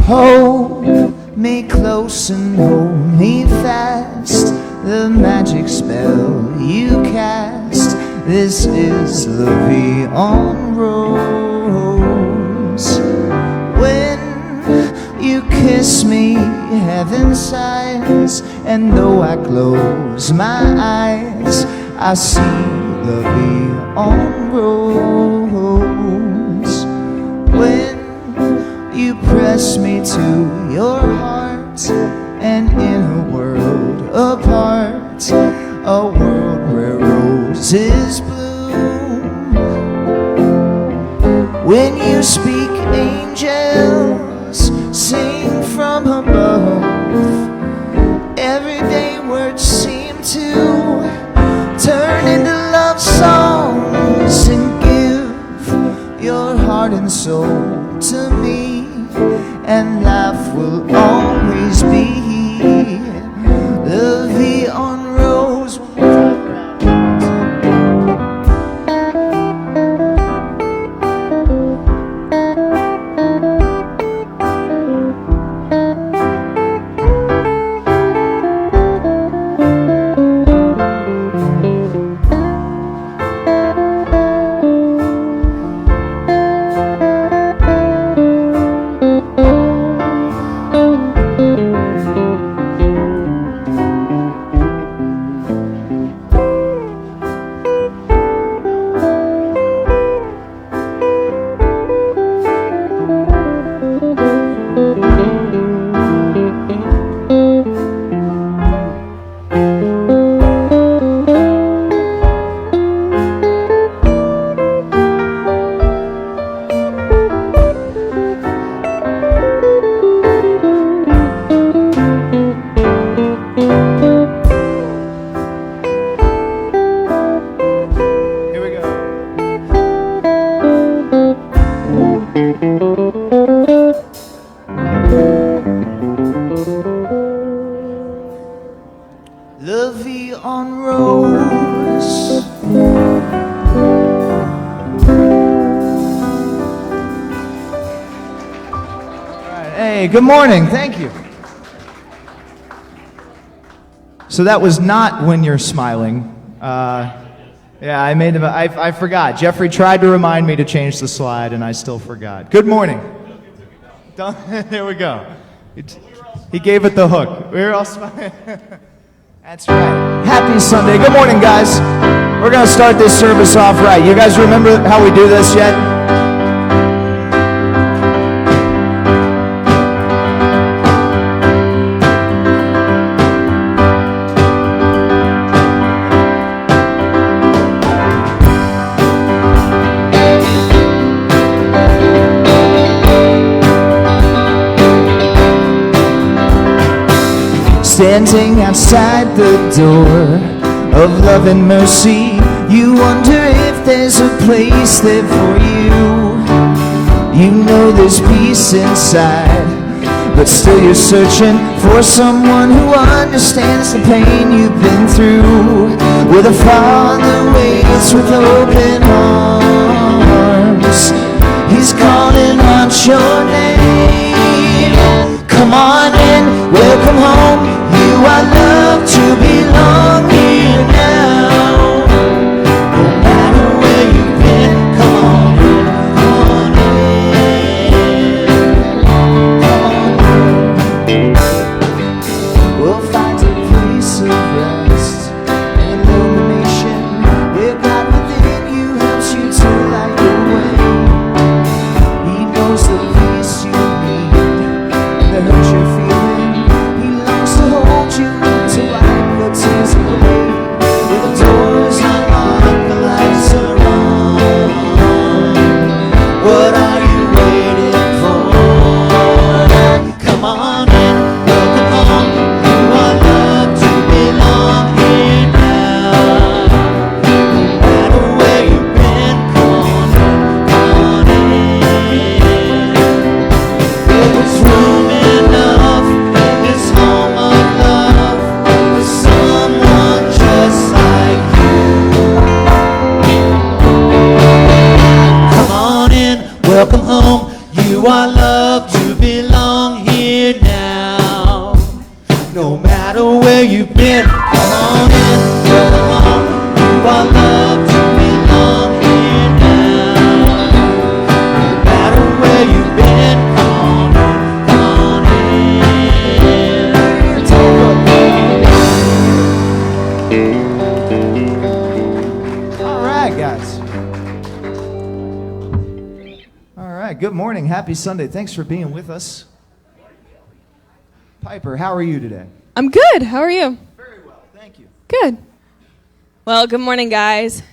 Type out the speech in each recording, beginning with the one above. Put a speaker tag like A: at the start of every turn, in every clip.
A: Hold me close and hold me fast, the magic spell you cast. This is the Vie en Rose. When you kiss me, heaven sighs, and though I close my eyes, I see the Vie en Rose. When you press me to your heart, and in a world apart, a world where roses bloom. When you speak, angels sing from above. Everyday words seem to turn into love songs, and give your heart and soul to me, and life will always be the Vie en Rose. The Vie en Rose. All right. Hey, good morning. Thank you. So that was not When You're Smiling. Yeah, I forgot. Jeffrey tried to remind me to change the slide, and I still forgot. Good morning. There we go. He gave it the hook. We were all smiling. That's right. Happy Sunday. Good morning, guys. We're going to start this service off right. You guys remember how we do this yet? Standing outside the door of love and mercy, you wonder if there's a place there for you. You know there's peace inside, but still you're searching for someone who understands the pain you've been through. Where the Father waits with open arms, He's calling out your name. Come on in, welcome home. You are loved to belong here now. No matter where you've been, come on in, come on in. We'll find a place of rest and illumination
B: doors unlocked, the lights are on. What are you waiting for? Come on in, welcome home. You are loved to belong here now. No matter where you've been, come on in. There is room enough in this home of love for someone just like you. Come on in, welcome home. You are loved to belong here now. No matter where you've been, come on in, welcome home. You are loved to belong here now. No matter where you've been, come on in.
A: All right, guys. All right, good morning. Happy Sunday. Thanks for being with us. Piper, how are you today?
C: I'm good. How are you?
A: Very well, thank you.
C: Good. Well, good morning, guys.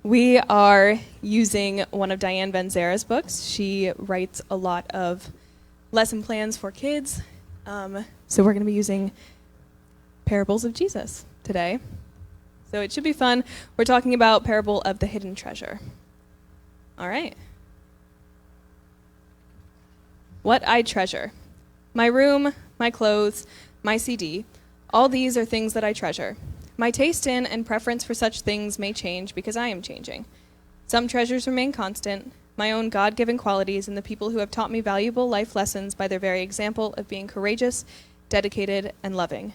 C: We are using one of Diane Benzera's books. She writes a lot of lesson plans for kids. So we're going to be using Parables of Jesus today. So it should be fun. We're talking about Parable of the Hidden Treasure. All right. What I treasure. My room, my clothes, my CD, all these are things that I treasure. My taste in and preference for such things may change because I am changing. Some treasures remain constant, my own God-given qualities and the people who have taught me valuable life lessons by their very example of being courageous, dedicated, and loving.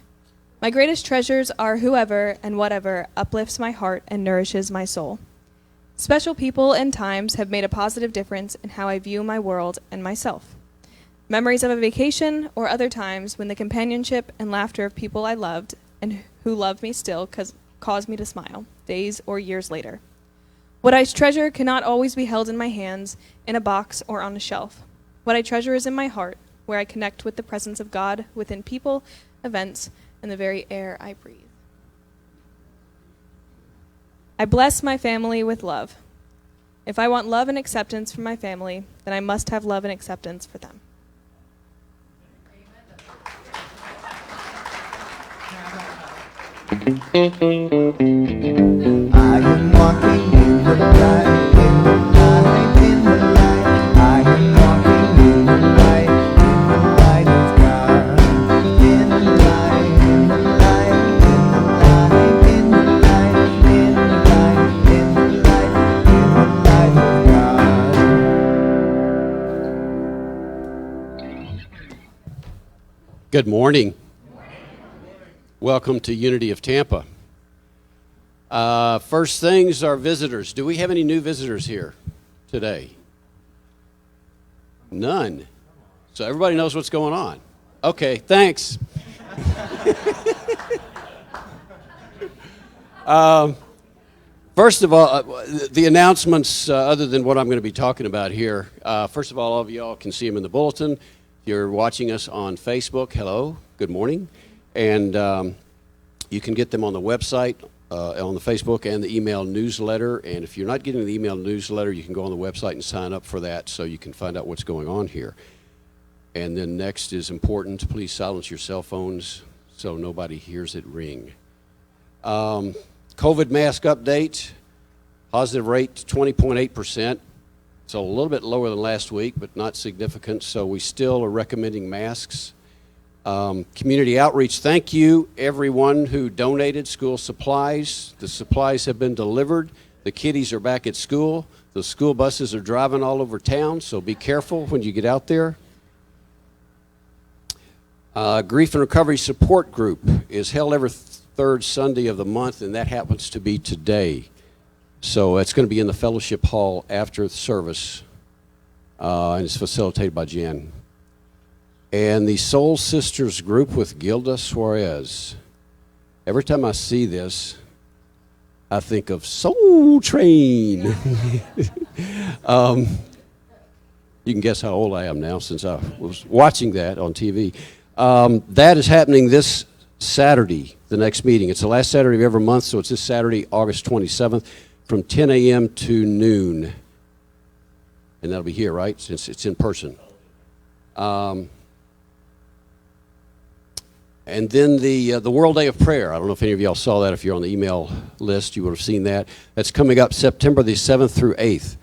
C: My greatest treasures are whoever and whatever uplifts my heart and nourishes my soul. Special people and times have made a positive difference in how I view my world and myself. Memories of a vacation or other times when the companionship and laughter of people I loved and who love me still cause me to smile, days or years later. What I treasure cannot always be held in my hands, in a box, or on a shelf. What I treasure is in my heart, where I connect with the presence of God within people, events, and the very air I breathe. I bless my family with love. If I want love and acceptance from my family, then I must have love and acceptance for them.
B: I am walking in the light, in the light, in the light. I am walking in the light of God. In the light, in the light, in the light, in the light, in the light, in the light, in the light of God.
D: Good morning. Welcome to Unity of Tampa. First things are visitors. Do we have any new visitors here today? None. So everybody knows what's going on. Okay, thanks. First of all, the announcements, other than what I'm going to be talking about here, first of all of y'all can see them in the bulletin. If you're watching us on Facebook, hello, good morning. And you can get them on the website, on the Facebook, and the email newsletter. And if you're not getting the email newsletter, you can go on the website and sign up for that so you can find out what's going on here. And then next is important, please silence your cell phones so nobody hears it ring. COVID mask update, positive rate 20.8%. So a little bit lower than last week, but not significant. So we still are recommending masks. Community outreach, thank you everyone who donated school supplies. The supplies have been delivered. The kiddies are back at school. The school buses are driving all over town, so be careful when you get out there. Grief and Recovery Support Group is held every third Sunday of the month, and that happens to be today. So it's going to be in the fellowship hall after the service, and it's facilitated by Jen. And the Soul Sisters group with Gilda Suarez. Every time I see this, I think of Soul Train. You can guess how old I am now since I was watching that on TV. That is happening this Saturday, the next meeting. It's the last Saturday of every month, so it's this Saturday, August 27th, from 10 a.m. to noon. And that'll be here, right, since it's in person. And then the World Day of Prayer. I don't know if any of y'all saw that. If you're on the email list, you would have seen that. That's coming up September the 7th through 8th.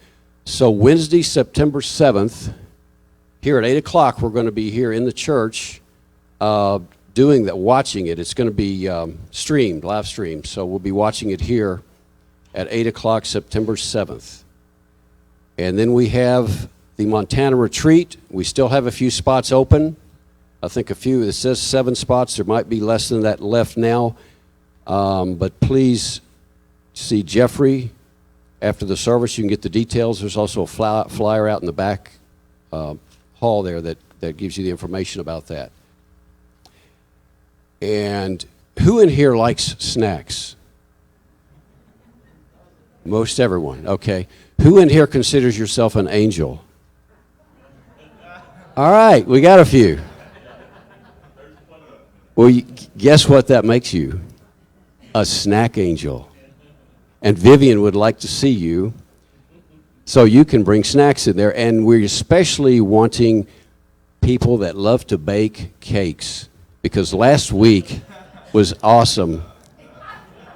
D: So Wednesday, September 7th, here at 8 o'clock, we're going to be here in the church doing that, watching it. It's going to be streamed, live streamed. So we'll be watching it here at 8 o'clock, September 7th. And then we have the Montana Retreat. We still have a few spots open. I think a few. It says 7 spots. There might be less than that left now. But please see Jeffrey after the service. You can get the details. There's also a flyer out in the back hall there that gives you the information about that. And who in here likes snacks? Most everyone. Okay. Who in here considers yourself an angel? All right. We got a few. Well, guess what that makes you? A snack angel. And Vivian would like to see you so you can bring snacks in there. And we're especially wanting people that love to bake cakes, because last week was awesome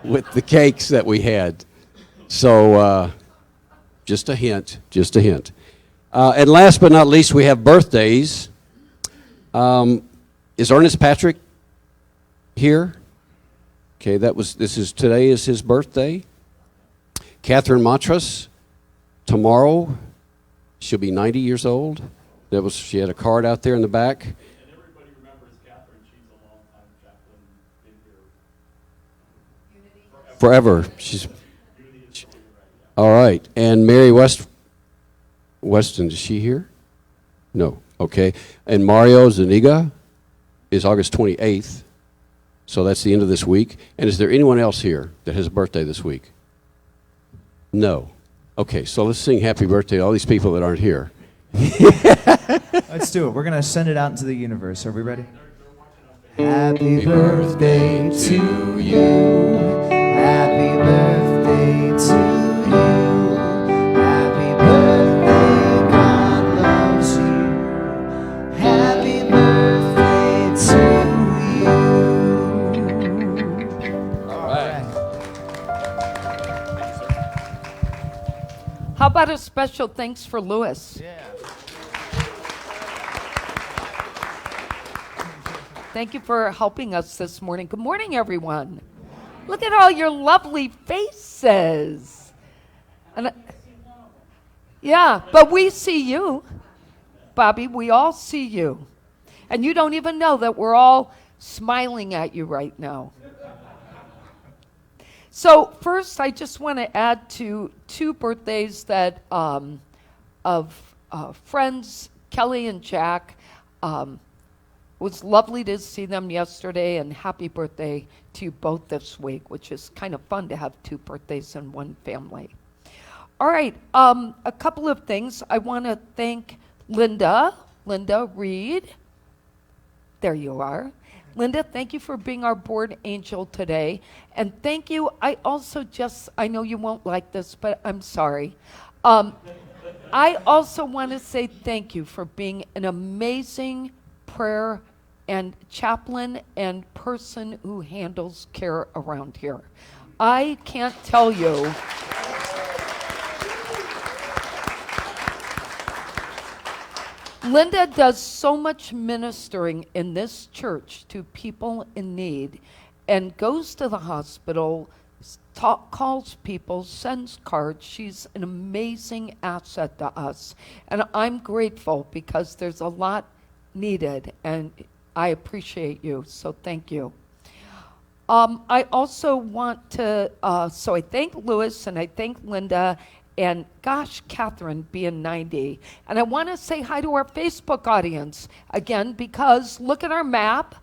D: with the cakes that we had. So just a hint, just a hint. And last but not least, we have birthdays. Is Ernest Patrick here? Okay, today is his birthday. Catherine Matras, tomorrow, she'll be 90 years old. She had a card out there in the back.
E: And everybody remembers Catherine. She's a long-time chaplain, been here
D: Forever. All right. And Mary Weston, is she here? No. Okay. And Mario Zuniga is August 28th. So that's the end of this week. And is there anyone else here that has a birthday this week? No. Okay, so let's sing happy birthday to all these people that aren't here.
A: Let's do it. We're going to send it out into the universe. Are we ready? Happy birthday to you. Happy birthday to you. Happy birthday, God loves you. Happy birthday to you. All right.
F: How about a special thanks for Lewis?
A: Yeah.
F: Thank you for helping us this morning. Good morning, everyone. Look at all your lovely faces. And yeah, but we see you, Bobby. We all see you. And you don't even know that we're all smiling at you right now. So first, I just want to add to 2 birthdays that of friends, Kelly and Jack. It was lovely to see them yesterday, and happy birthday to you both this week, which is kind of fun to have 2 birthdays in one family. All right, a couple of things. I want to thank Linda Reed. There you are. Linda, thank you for being our board angel today. And thank you, I know you won't like this, but I'm sorry. I also want to say thank you for being an amazing prayer and chaplain and person who handles care around here. I can't tell you. Linda does so much ministering in this church to people in need and goes to the hospital, calls people, sends cards. She's an amazing asset to us. And I'm grateful because there's a lot needed, and I appreciate you, so thank you. I also want to, so I thank Lewis and I thank Linda, and gosh, Catherine being 90. And I want to say hi to our Facebook audience again, because look at our map.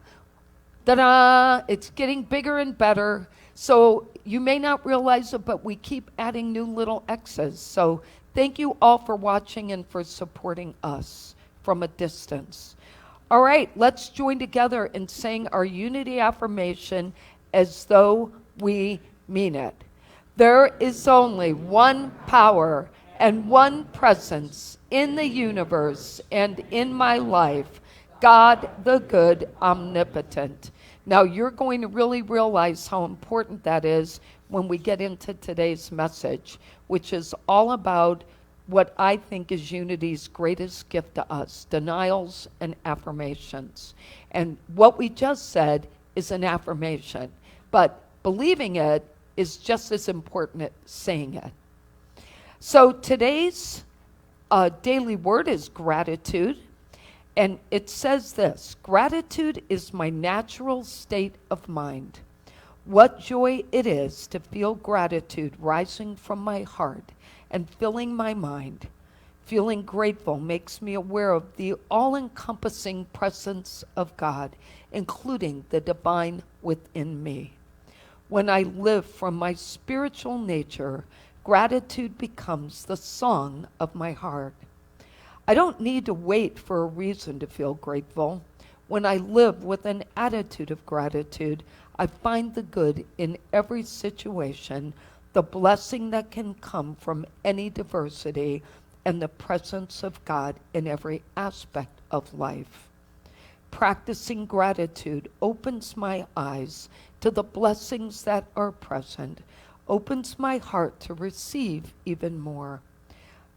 F: Ta-da! It's getting bigger and better. So you may not realize it, but we keep adding new little X's. So thank you all for watching and for supporting us from a distance. All right, let's join together in saying our unity affirmation as though we mean it. There is only one power and one presence in the universe and in my life, God the good, omnipotent. Now you're going to really realize how important that is when we get into today's message, which is all about what I think is unity's greatest gift to us, denials and affirmations. And what we just said is an affirmation, but believing it is just as important as saying it. So today's daily word is gratitude, and it says this: gratitude is my natural state of mind. What joy it is to feel gratitude rising from my heart and filling my mind. Feeling grateful makes me aware of the all-encompassing presence of God, including the divine within me. When I live from my spiritual nature, gratitude becomes the song of my heart. I don't need to wait for a reason to feel grateful. When I live with an attitude of gratitude, I find the good in every situation, the blessing that can come from any diversity, and the presence of God in every aspect of life. Practicing gratitude opens my eyes to the blessings that are present, opens my heart to receive even more.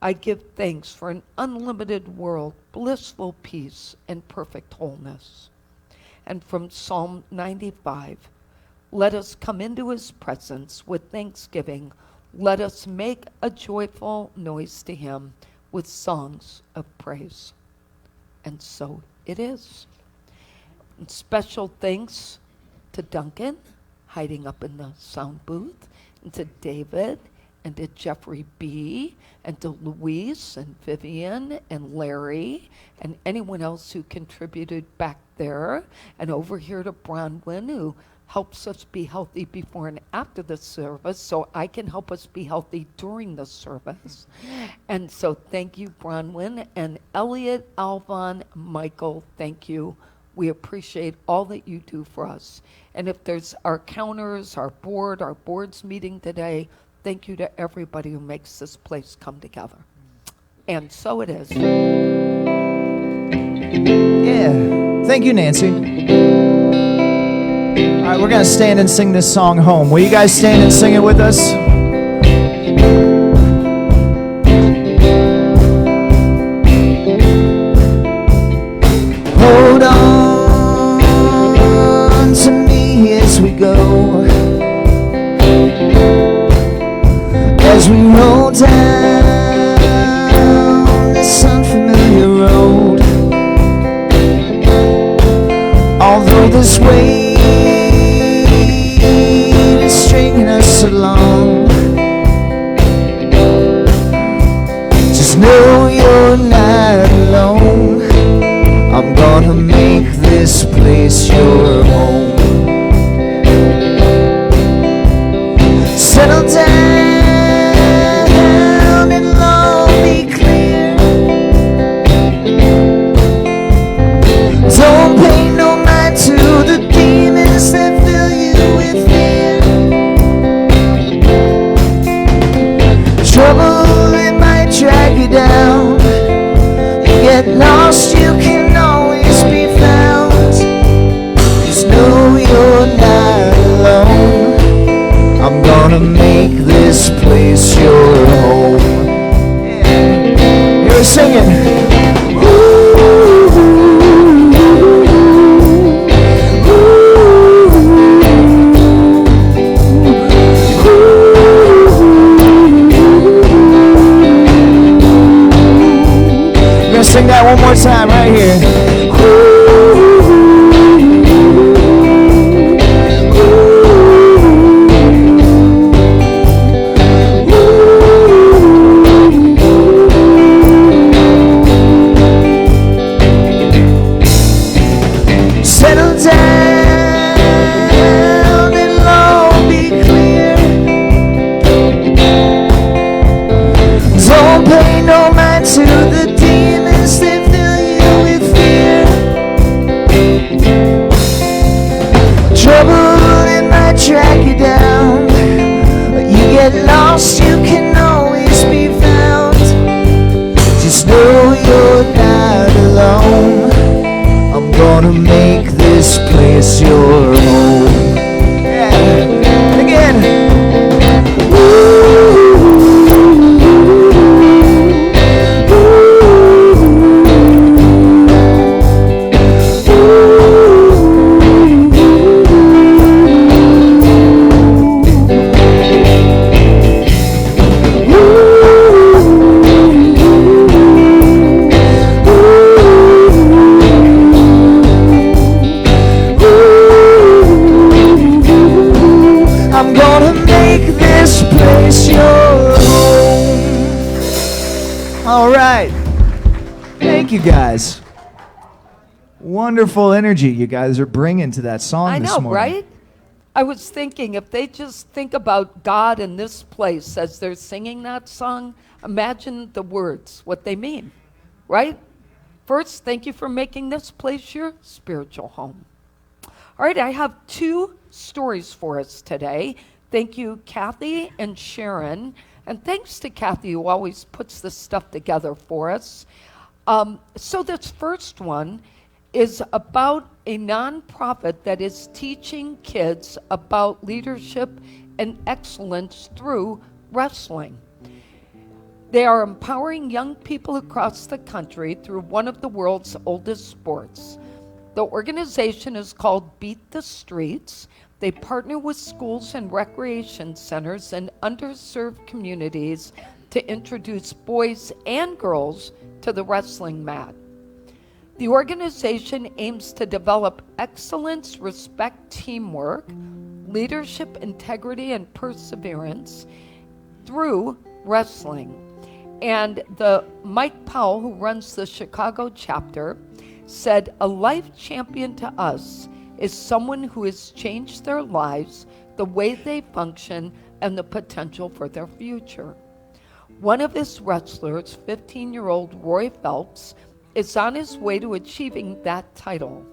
F: I give thanks for an unlimited world, blissful peace, and perfect wholeness. And from Psalm 95, let us come into his presence with thanksgiving. Let us make a joyful noise to him with songs of praise. And so it is. And special thanks to Duncan, hiding up in the sound booth, and to David, and to Jeffrey B., and to Luis, and Vivian, and Larry, and anyone else who contributed back there, and over here to Bronwyn, who helps us be healthy before and after the service, so I can help us be healthy during the service. And so thank you, Bronwyn, and Elliot, Alvon, Michael, thank you. We appreciate all that you do for us. And if there's our counters, our board's meeting today, thank you to everybody who makes this place come together. And so it is.
A: Yeah. Thank you, Nancy. All right, we're going to stand and sing this song home. Will you guys stand and sing it with us? Hold on to me as we go, as we roll down this unfamiliar road. Although this way is stringing us along, just know you're not alone. I'm gonna make this place your home. Settle down and all be clear. Don't pay no mind to the demons that fill you with fear. Trouble, it might drag you down. You get lost, you can always be found. Just know you're not alone. I'm gonna make this place your home. Yeah. You're singing. We're gonna sing that one more time right here. Settle down and all be clear. Don't pay no mind to the demons that fill you with fear. make this place your home. All right. Thank you guys. Wonderful energy you guys are bringing to that song
F: I
A: this
F: know,
A: morning.
F: right? I was thinking if they just think about God in this place as they're singing that song, imagine the words, what they mean, right? First, thank you for making this place your spiritual home. All right, I have 2 stories for us today. Thank you, Kathy and Sharon. And thanks to Kathy, who always puts this stuff together for us. So this first one is about a nonprofit that is teaching kids about leadership and excellence through wrestling. They are empowering young people across the country through one of the world's oldest sports. The organization is called Beat the Streets. They partner with schools and recreation centers in underserved communities to introduce boys and girls to the wrestling mat. The organization aims to develop excellence, respect, teamwork, leadership, integrity, and perseverance through wrestling. And the Mike Powell, who runs the Chicago chapter, said, "A life champion to us is someone who has changed their lives, the way they function, and the potential for their future." One of his wrestlers, 15-year-old Roy Phelps, is on his way to achieving that title.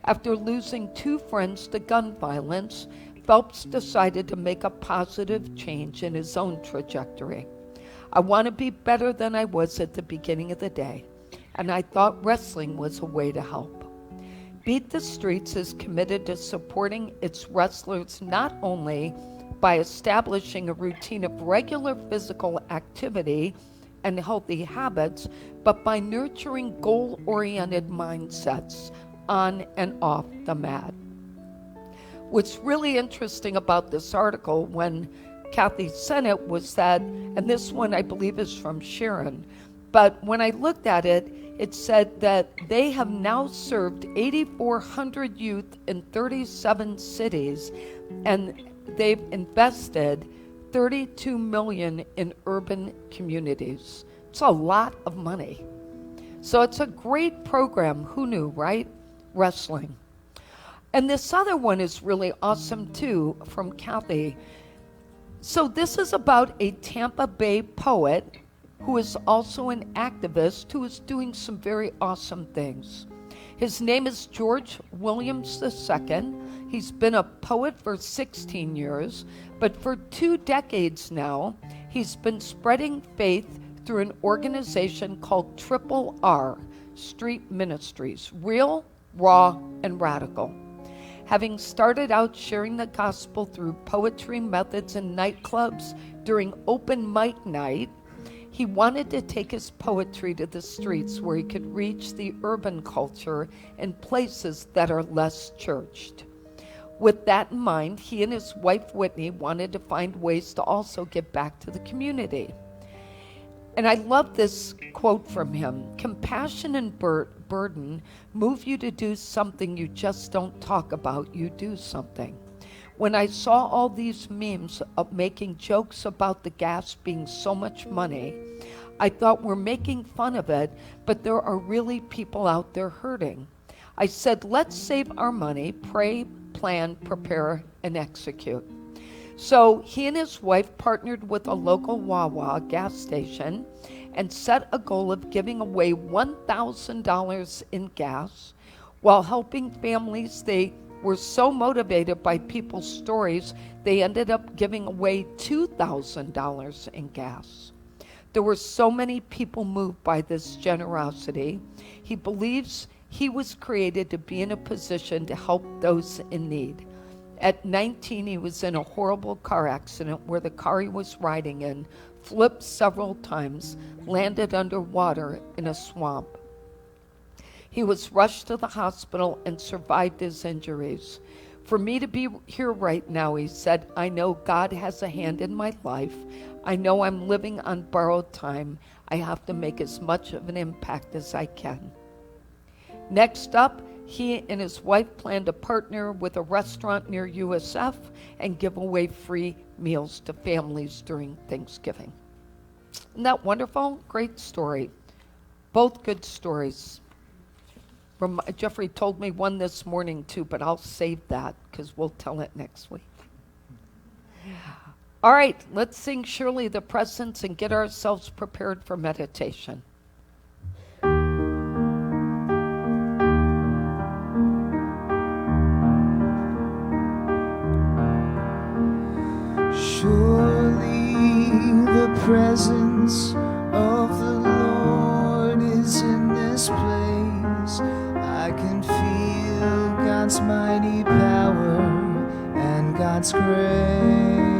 F: After losing 2 friends to gun violence, Phelps decided to make a positive change in his own trajectory. "I want to be better than I was at the beginning of the day, and I thought wrestling was a way to help." Beat the Streets is committed to supporting its wrestlers not only by establishing a routine of regular physical activity and healthy habits, but by nurturing goal-oriented mindsets on and off the mat. What's really interesting about this article when Kathy sent it was that, and this one I believe is from Sharon, but when I looked at it, it said that they have now served 8,400 youth in 37 cities, and they've invested $32 million in urban communities. It's a lot of money. So it's a great program. Who knew, right? Wrestling. And this other one is really awesome too, from Kathy. So this is about a Tampa Bay poet who is also an activist who is doing some very awesome things. His name is George Williams II. He's been a poet for 16 years, but for 2 decades now, he's been spreading faith through an organization called Triple R, Street Ministries, real, raw, and radical. Having started out sharing the gospel through poetry methods in nightclubs during open mic night, he wanted to take his poetry to the streets where he could reach the urban culture in places that are less churched. With that in mind, he and his wife Whitney wanted to find ways to also give back to the community. And I love this quote from him: "Compassion and burden move you to do something you just don't talk about, you do something." When I saw all these memes of making jokes about the gas being so much money, I thought, we're making fun of it, but there are really people out there hurting. I said, let's save our money, pray, plan, prepare, and execute. So he and his wife partnered with a local Wawa gas station and set a goal of giving away $1,000 in gas while helping families. They were so motivated by people's stories, they ended up giving away $2,000 in gas. There were so many people moved by this generosity. He believes he was created to be in a position to help those in need. At 19, he was in a horrible car accident where the car he was riding in flipped several times, landed underwater in a swamp. He was rushed to the hospital and survived his injuries. For me to be here right now, he said, I know God has a hand in my life. I know I'm living on borrowed time. I have to make as much of an impact as I can. Next up, He and his wife plan to partner with a restaurant near USF and give away free meals to families during Thanksgiving. Isn't that wonderful? Great story. Both good stories. Jeffrey told me one this morning too, but I'll save that because we'll tell it next week. All right, let's sing Surely the Presence and get ourselves prepared for meditation.
A: Surely the presence of the Lord is in this place. I can feel God's mighty power and God's grace.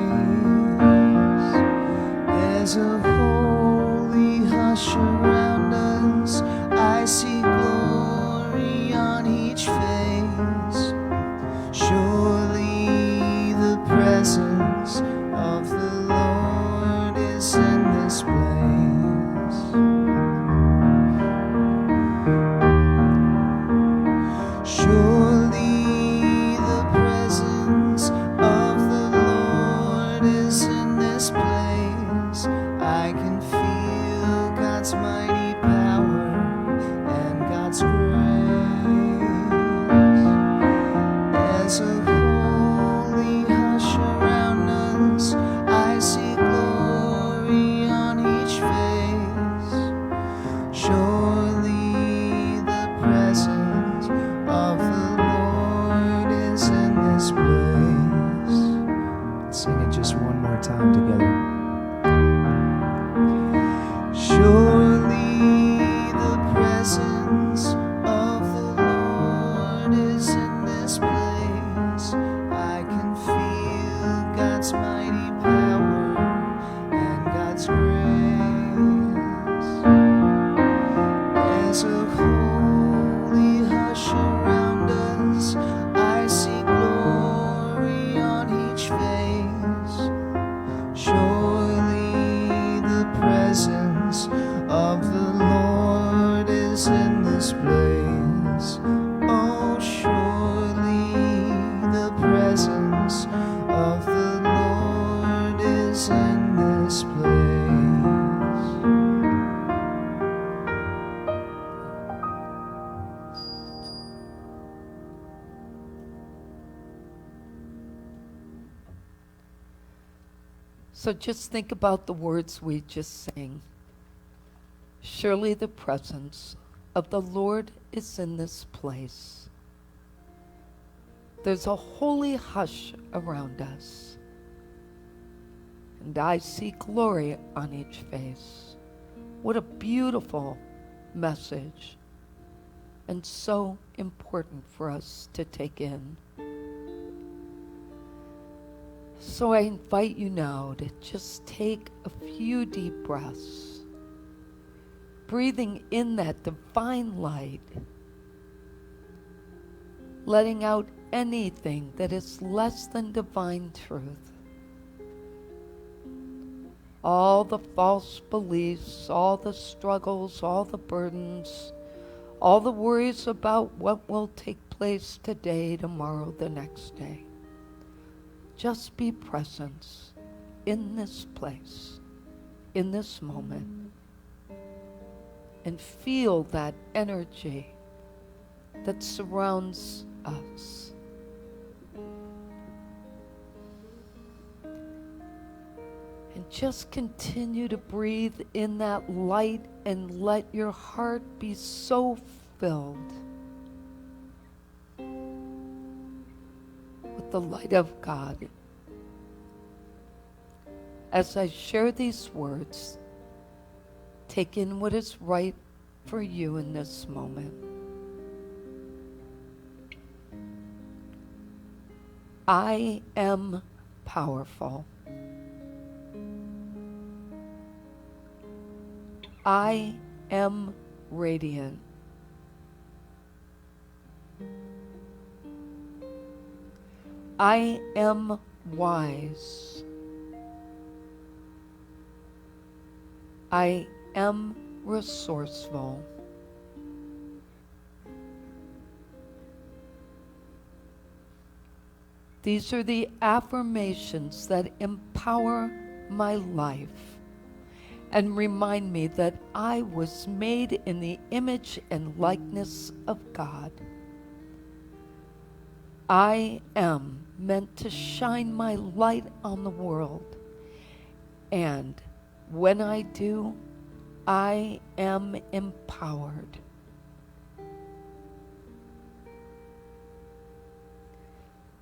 A: There's a holy hush around us. I see glory on each face. Surely the presence of the Lord is in this place. Surely the presence of the Lord is in this place. I can feel God's mighty power and God's grace. There's a holy hush around us. I see glory on each face. Surely the presence of the Lord is in this place. Let's sing it just one more time together. Surely the presence of the Lord is in this place. I can feel God's mighty power and God's grace. There's a holy hush around us. I see glory on each face. Surely the presence of the Lord is in this place. Oh, surely the presence of the Lord is in this place.
F: So just think about the words we just sang. Surely the presence of the Lord is in this place. There's a holy hush around us, and I see glory on each face. What a beautiful message, and so important for us to take in. So I invite you now to just take a few deep breaths, breathing in that divine light, letting out anything that is less than divine truth. All the false beliefs, all the struggles, all the burdens, all the worries about what will take place today, tomorrow, the next day. Just be present in this place, in this moment, and feel that energy that surrounds us. And just continue to breathe in that light and let your heart be so filled with the light of God. As I share these words, take in what is right for you in this moment. I am powerful. I am radiant. I am wise. I am resourceful. These are the affirmations that empower my life and remind me that I was made in the image and likeness of God. I am meant to shine my light on the world, and when I do, I am empowered.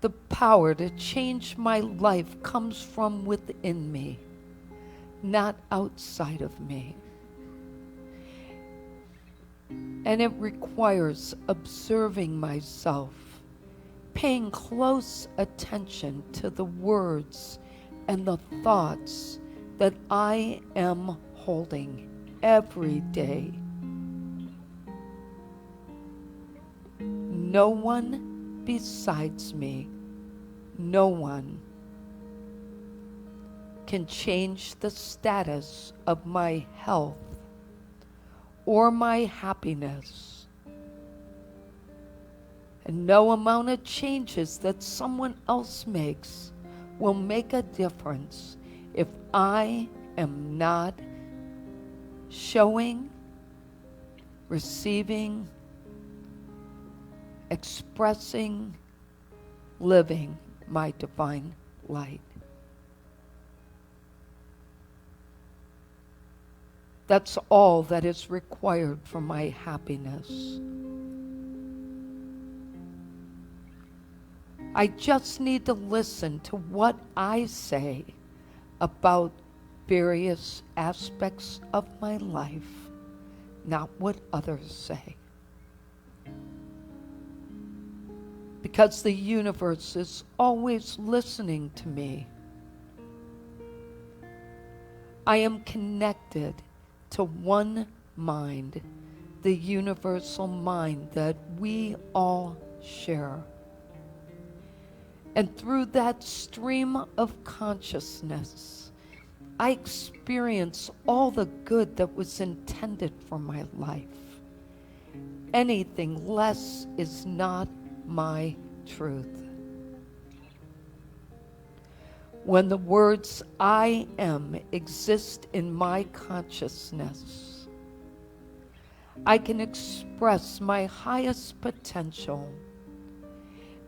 F: The power to change my life comes from within me, not outside of me. And it requires observing myself, paying close attention to the words and the thoughts that I am holding every day. No one besides me, no one can change the status of my health or my happiness. And no amount of changes that someone else makes will make a difference if I am not showing, receiving, expressing, living my divine light. That's all that is required for my happiness. I just need to listen to what I say about various aspects of my life, not what others say. Because the universe is always listening to me. I am connected to one mind, the universal mind that we all share. And through that stream of consciousness, I experience all the good that was intended for my life. Anything less is not my truth. When the words I am exist in my consciousness, I can express my highest potential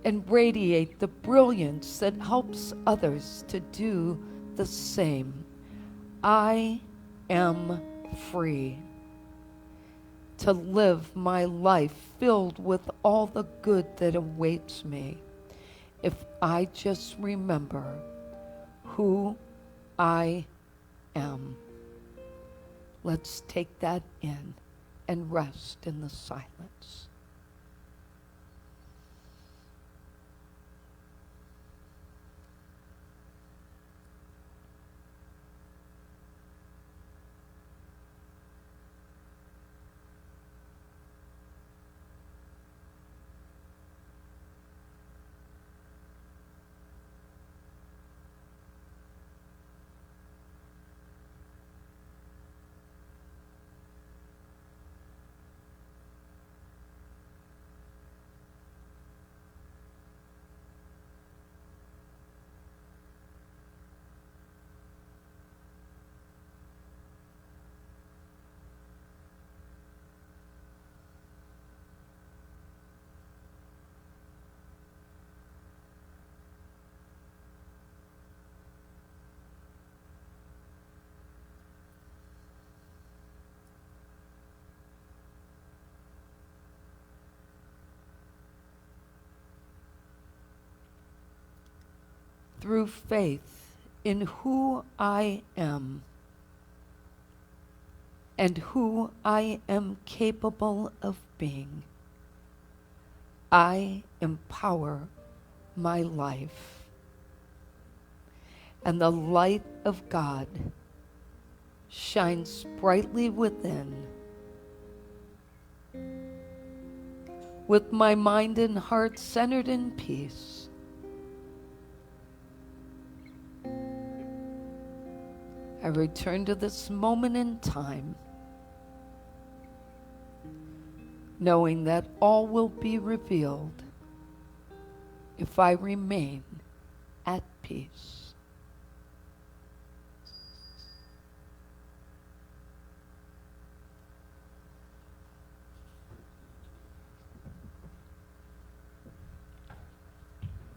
F: and radiate the brilliance that helps others to do the same. I am free to live my life filled with all the good that awaits me if I just remember who I am. Let's take that in and rest in the silence. Through faith in who I am and who I am capable of being, I empower my life. And the light of God shines brightly within. With my mind and heart centered in peace, I return to this moment in time, knowing that all will be revealed if I remain peace.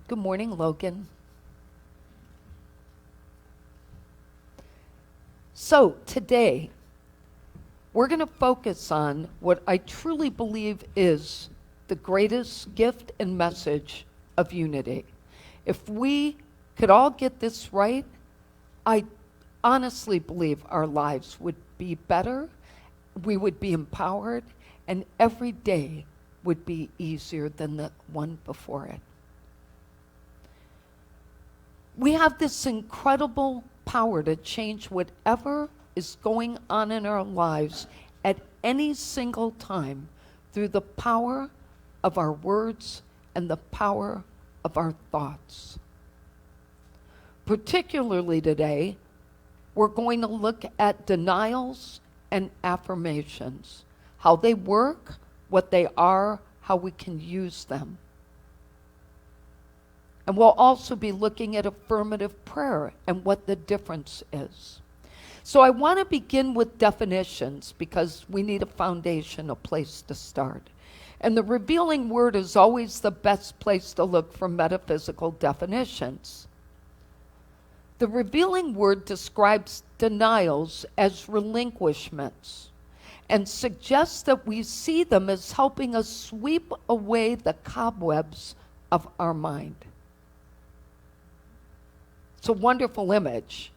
F: Good morning, Logan. So today, we're going to focus on what I truly believe is the greatest gift and message of unity. If we could all get this right, I honestly believe our lives would be better, we would be empowered, and every day would be easier than the one before it. We have this incredible power to change whatever is going on in our lives at any single time through the power of our words and the power of our thoughts. Particularly today, we're going to look at denials and affirmations, how they work, what they are, how we can use them. And we'll also be looking at affirmative prayer and what the difference is. So I want to begin with definitions because we need a foundation, a place to start. And the revealing word is always the best place to look for metaphysical definitions. The revealing word describes denials as relinquishments and suggests that we see them as helping us sweep away the cobwebs of our mind. It's a wonderful image.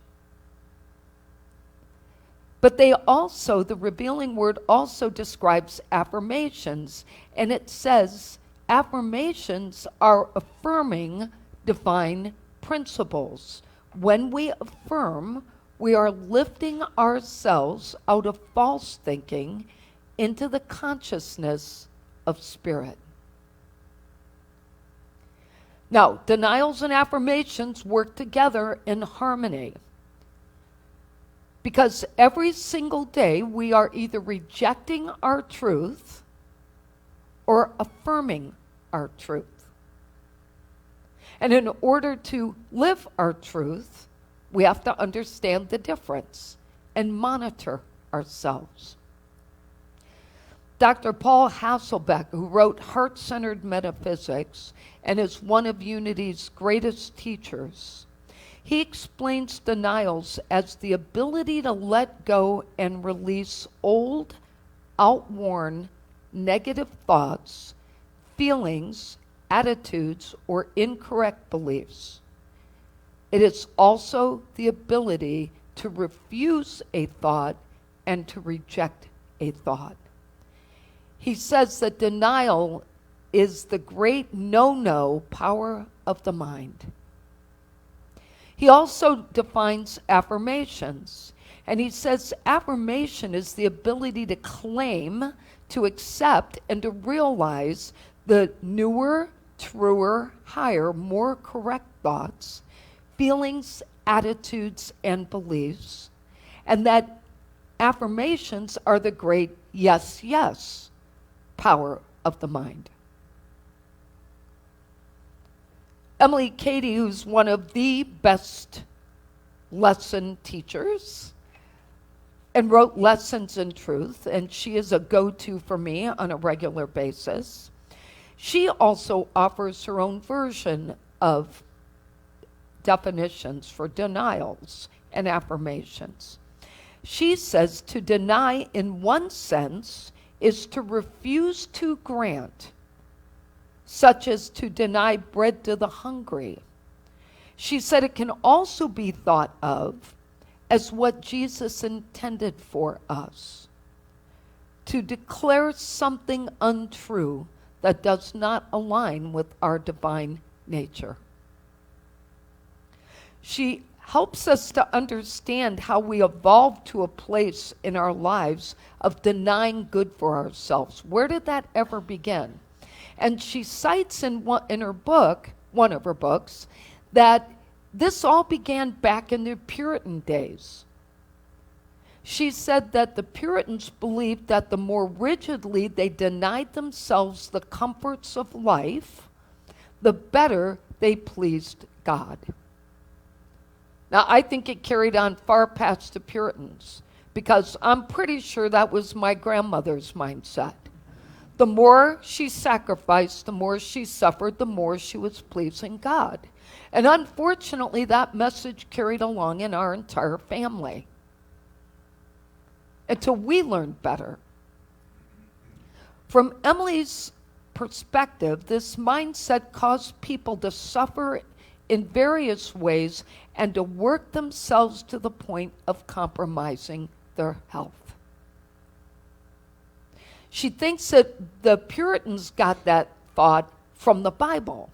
F: But the revealing word also describes affirmations, and it says affirmations are affirming divine principles. When we affirm, we are lifting ourselves out of false thinking into the consciousness of spirit. Now, denials and affirmations work together in harmony. Because every single day we are either rejecting our truth or affirming our truth. And in order to live our truth, we have to understand the difference and monitor ourselves. Dr. Paul Hasselbeck, who wrote Heart-Centered Metaphysics and is one of Unity's greatest teachers, he explains denials as the ability to let go and release old, outworn, negative thoughts, feelings, attitudes, or incorrect beliefs. It is also the ability to refuse a thought and to reject a thought. He says that denial is the great no-no power of the mind. He also defines affirmations, and he says affirmation is the ability to claim, to accept, and to realize the newer, truer, higher, more correct thoughts, feelings, attitudes, and beliefs, and that affirmations are the great yes, yes power of the mind. Emily Cady, who's one of the best lesson teachers and wrote Lessons in Truth, and she is a go-to for me on a regular basis. She also offers her own version of definitions for denials and affirmations. She says to deny in one sense is to refuse to grant, such as to deny bread to the hungry. She said it can also be thought of as what Jesus intended for us, to declare something untrue that does not align with our divine nature. She helps us to understand how we evolved to a place in our lives of denying good for ourselves. Where did that ever begin? And she cites in her book, one of her books, that this all began back in the Puritan days. She said that the Puritans believed that the more rigidly they denied themselves the comforts of life, the better they pleased God. Now, I think it carried on far past the Puritans, because I'm pretty sure that was my grandmother's mindset. The more she sacrificed, the more she suffered, the more she was pleasing God. And unfortunately, that message carried along in our entire family until we learned better. From Emily's perspective, this mindset caused people to suffer in various ways and to work themselves to the point of compromising their health. She thinks that the Puritans got that thought from the Bible.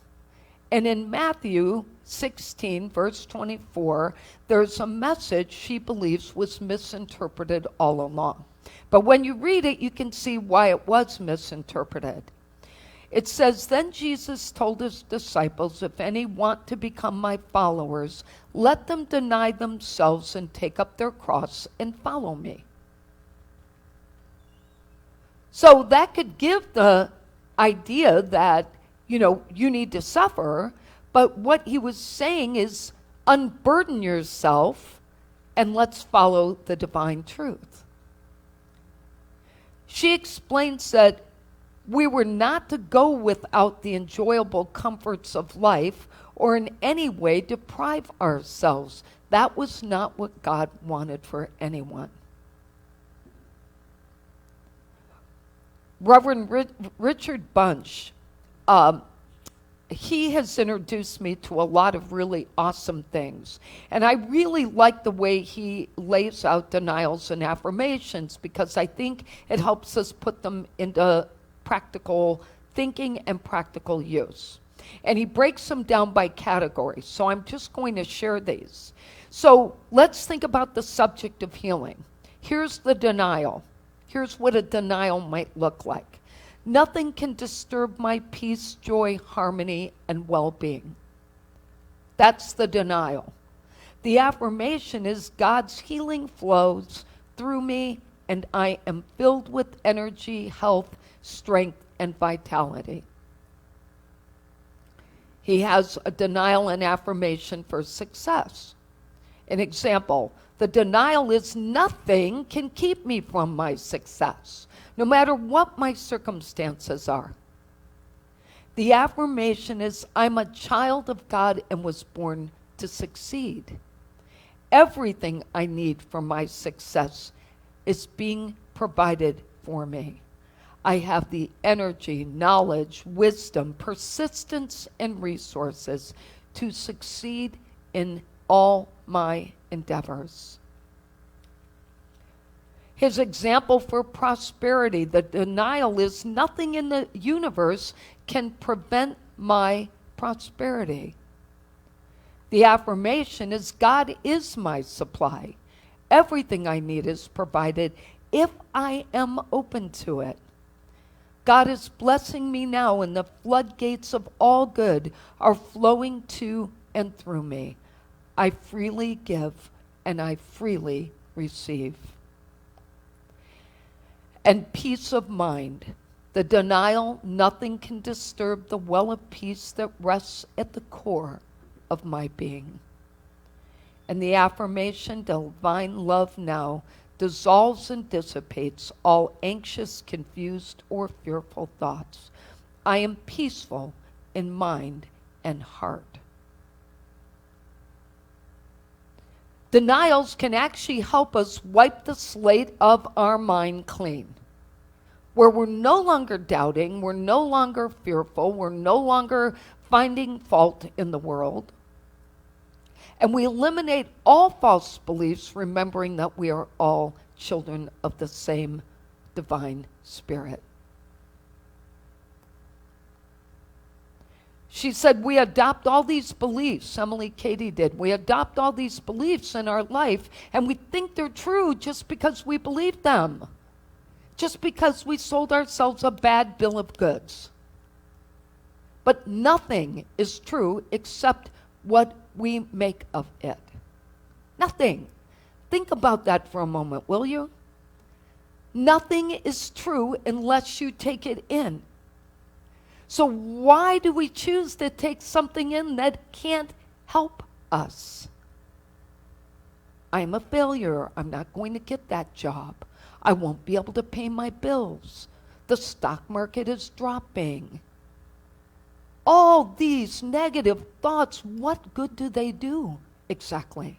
F: And in Matthew 16, verse 24, there's a message she believes was misinterpreted all along. But when you read it, you can see why it was misinterpreted. It says, "Then Jesus told his disciples, if any want to become my followers, let them deny themselves and take up their cross and follow me." So that could give the idea that, you need to suffer, but what he was saying is unburden yourself and let's follow the divine truth. She explains that we were not to go without the enjoyable comforts of life or in any way deprive ourselves. That was not what God wanted for anyone. Reverend Richard Bunch, he has introduced me to a lot of really awesome things. And I really like the way he lays out denials and affirmations, because I think it helps us put them into practical thinking and practical use. And he breaks them down by categories. So I'm just going to share these. So let's think about the subject of healing. Here's the denial. Here's what a denial might look like. Nothing can disturb my peace, joy, harmony, and well-being. That's the denial. The affirmation is God's healing flows through me, and I am filled with energy, health, strength, and vitality. He has a denial and affirmation for success. An example, the denial is nothing can keep me from my success, no matter what my circumstances are. The affirmation is I'm a child of God and was born to succeed. Everything I need for my success is being provided for me. I have the energy, knowledge, wisdom, persistence, and resources to succeed in all my endeavors. His example for prosperity, the denial is nothing in the universe can prevent my prosperity. The affirmation is God is my supply. Everything I need is provided if I am open to it. God is blessing me now, and the floodgates of all good are flowing to and through me. I freely give and I freely receive. And peace of mind. The denial, nothing can disturb the well of peace that rests at the core of my being. And the affirmation, divine love now, dissolves and dissipates all anxious, confused, or fearful thoughts. I am peaceful in mind and heart. Denials can actually help us wipe the slate of our mind clean, where we're no longer doubting, we're no longer fearful, we're no longer finding fault in the world. And we eliminate all false beliefs, remembering that we are all children of the same divine Spirit. She said, we adopt all these beliefs, Emily Cady did. We adopt all these beliefs in our life, and we think they're true just because we believe them. Just because we sold ourselves a bad bill of goods. But nothing is true except what we make of it. Nothing. Think about that for a moment, will you? Nothing is true unless you take it in. So why do we choose to take something in that can't help us? I'm a failure. I'm not going to get that job. I won't be able to pay my bills. The stock market is dropping. All these negative thoughts, what good do they do exactly?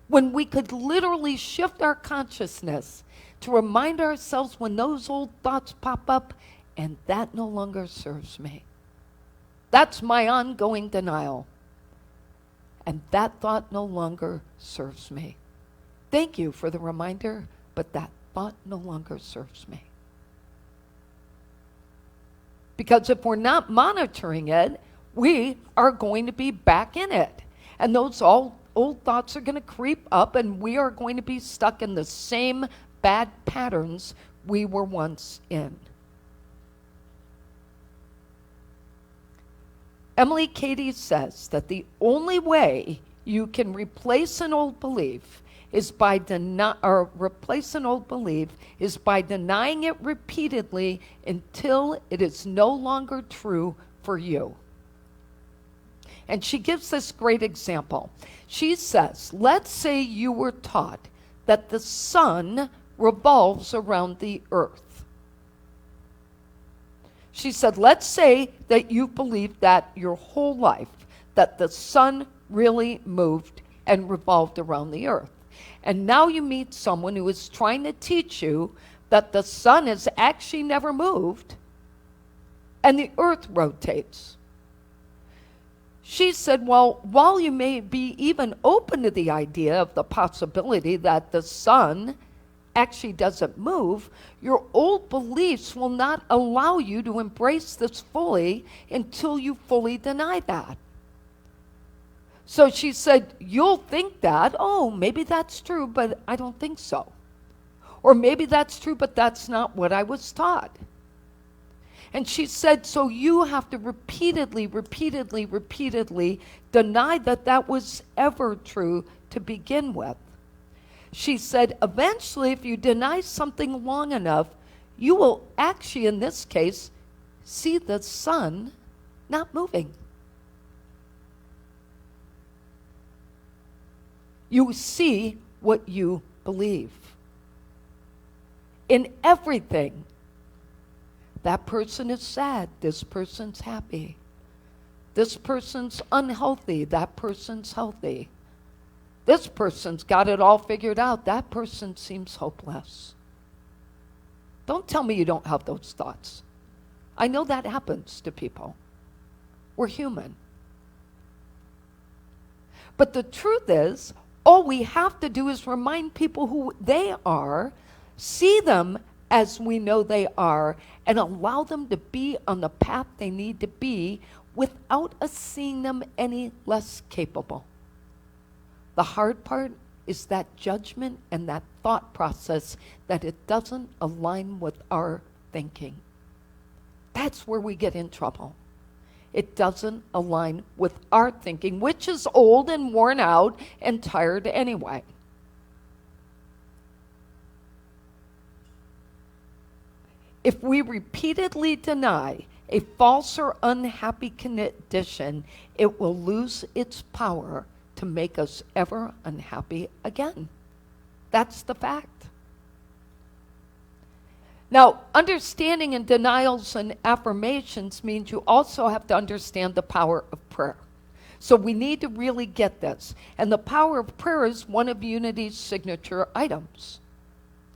F: When we could literally shift our consciousness to remind ourselves when those old thoughts pop up, and that no longer serves me. That's my ongoing denial. And that thought no longer serves me. Thank you for the reminder, but that thought no longer serves me. Because if we're not monitoring it, we are going to be back in it. And those old thoughts are going to creep up, and we are going to be stuck in the same bad patterns we were once in. Emily Cady says that the only way you can replace an old belief is by denying it repeatedly until it is no longer true for you. And she gives this great example. She says, let's say you were taught that the sun revolves around the earth. She said, let's say that you believed that your whole life, that the sun really moved and revolved around the earth. And now you meet someone who is trying to teach you that the sun has actually never moved and the earth rotates. She said, well, while you may be even open to the idea of the possibility that the sun actually doesn't move, your old beliefs will not allow you to embrace this fully until you fully deny that. So she said, you'll think that, oh, maybe that's true, but I don't think so. Or maybe that's true, but that's not what I was taught. And she said, so you have to repeatedly deny that that was ever true to begin with. She said, eventually, if you deny something long enough, you will actually, in this case, see the sun not moving. You see what you believe. In everything, that person is sad, this person's happy. This person's unhealthy, that person's healthy. This person's got it all figured out, that person seems hopeless. Don't tell me you don't have those thoughts. I know that happens to people. We're human. But the truth is, all we have to do is remind people who they are, see them as we know they are, and allow them to be on the path they need to be without us seeing them any less capable. The hard part is that judgment and that thought process that it doesn't align with our thinking. That's where we get in trouble. It doesn't align with our thinking, which is old and worn out and tired anyway. If we repeatedly deny a false or unhappy condition, it will lose its power to make us ever unhappy again. That's the fact. Now, understanding and denials and affirmations means you also have to understand the power of prayer. So we need to really get this. And the power of prayer is one of Unity's signature items.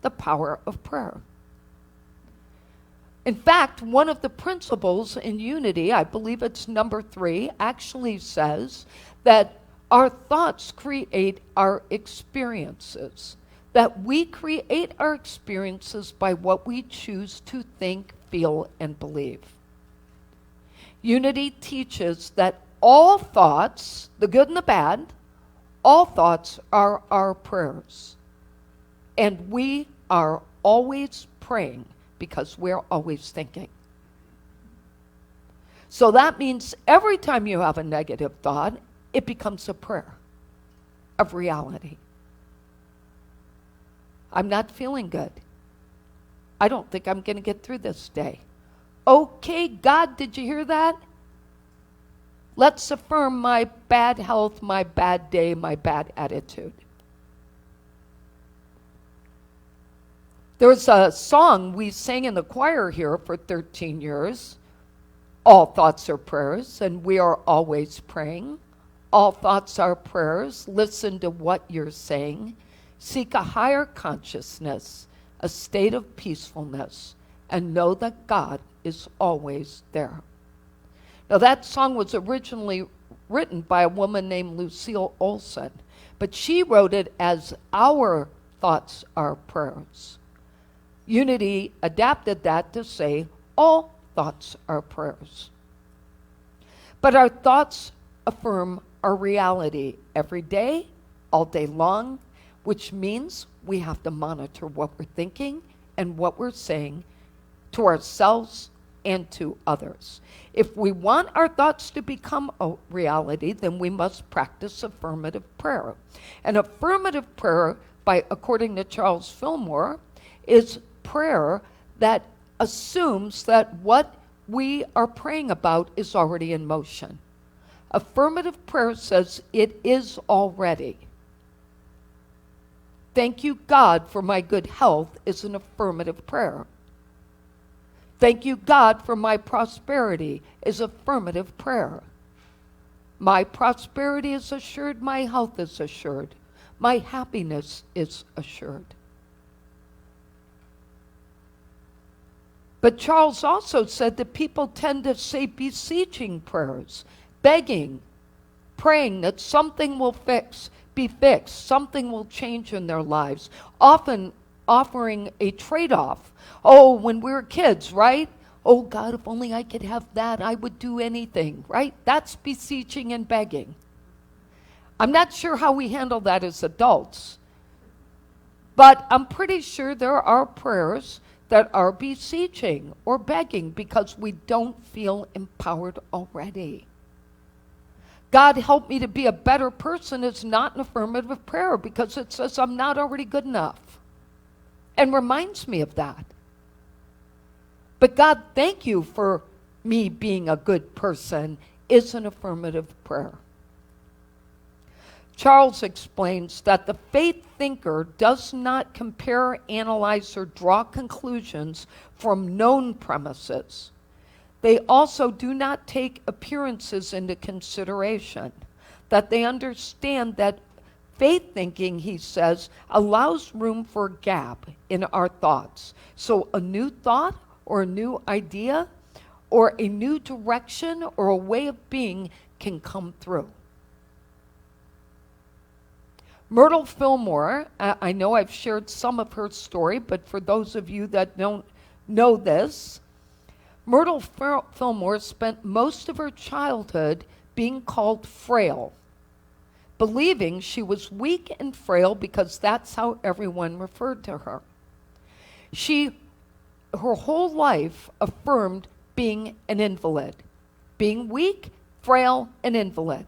F: The power of prayer. In fact, one of the principles in Unity, I believe it's number 3, actually says that our thoughts create our experiences. That we create our experiences by what we choose to think, feel, and believe. Unity teaches that all thoughts, the good and the bad, all thoughts are our prayers. And we are always praying because we're always thinking. So that means every time you have a negative thought, it becomes a prayer of reality. I'm not feeling good. I don't think I'm going to get through this day. Okay, God, did you hear that? Let's affirm my bad health, my bad day, my bad attitude. There's a song we sang in the choir here for 13 years. All thoughts are prayers, and we are always praying. All thoughts are prayers. Listen to what you're saying. Seek a higher consciousness, a state of peacefulness, and know that God is always there. Now, that song was originally written by a woman named Lucille Olson, but she wrote it as Our Thoughts Are Prayers. Unity adapted that to say, all thoughts are prayers. But our thoughts affirm our reality every day, all day long, which means we have to monitor what we're thinking and what we're saying to ourselves and to others. If we want our thoughts to become a reality, then we must practice affirmative prayer. And affirmative prayer, according to Charles Fillmore, is prayer that assumes that what we are praying about is already in motion. Affirmative prayer says it is already. Thank you, God, for my good health is an affirmative prayer. Thank you, God, for my prosperity is affirmative prayer. My prosperity is assured, my health is assured, my happiness is assured. But Charles also said that people tend to say beseeching prayers, begging, praying that something will be fixed, something will change in their lives, often offering a trade-off. Oh, when we were kids, right? Oh, God, if only I could have that, I would do anything, right? That's beseeching and begging. I'm not sure how we handle that as adults, but I'm pretty sure there are prayers that are beseeching or begging because we don't feel empowered already. God, help me to be a better person is not an affirmative prayer because it says I'm not already good enough and reminds me of that. But God, thank you for me being a good person is an affirmative prayer. Charles explains that the faith thinker does not compare, analyze, or draw conclusions from known premises. They also do not take appearances into consideration, that they understand that faith thinking, he says, allows room for a gap in our thoughts. So a new thought or a new idea or a new direction or a way of being can come through. Myrtle Fillmore, I know I've shared some of her story, but for those of you that don't know this, Myrtle Fillmore spent most of her childhood being called frail, believing she was weak and frail because that's how everyone referred to her. Her whole life affirmed being an invalid, being weak, frail, and invalid.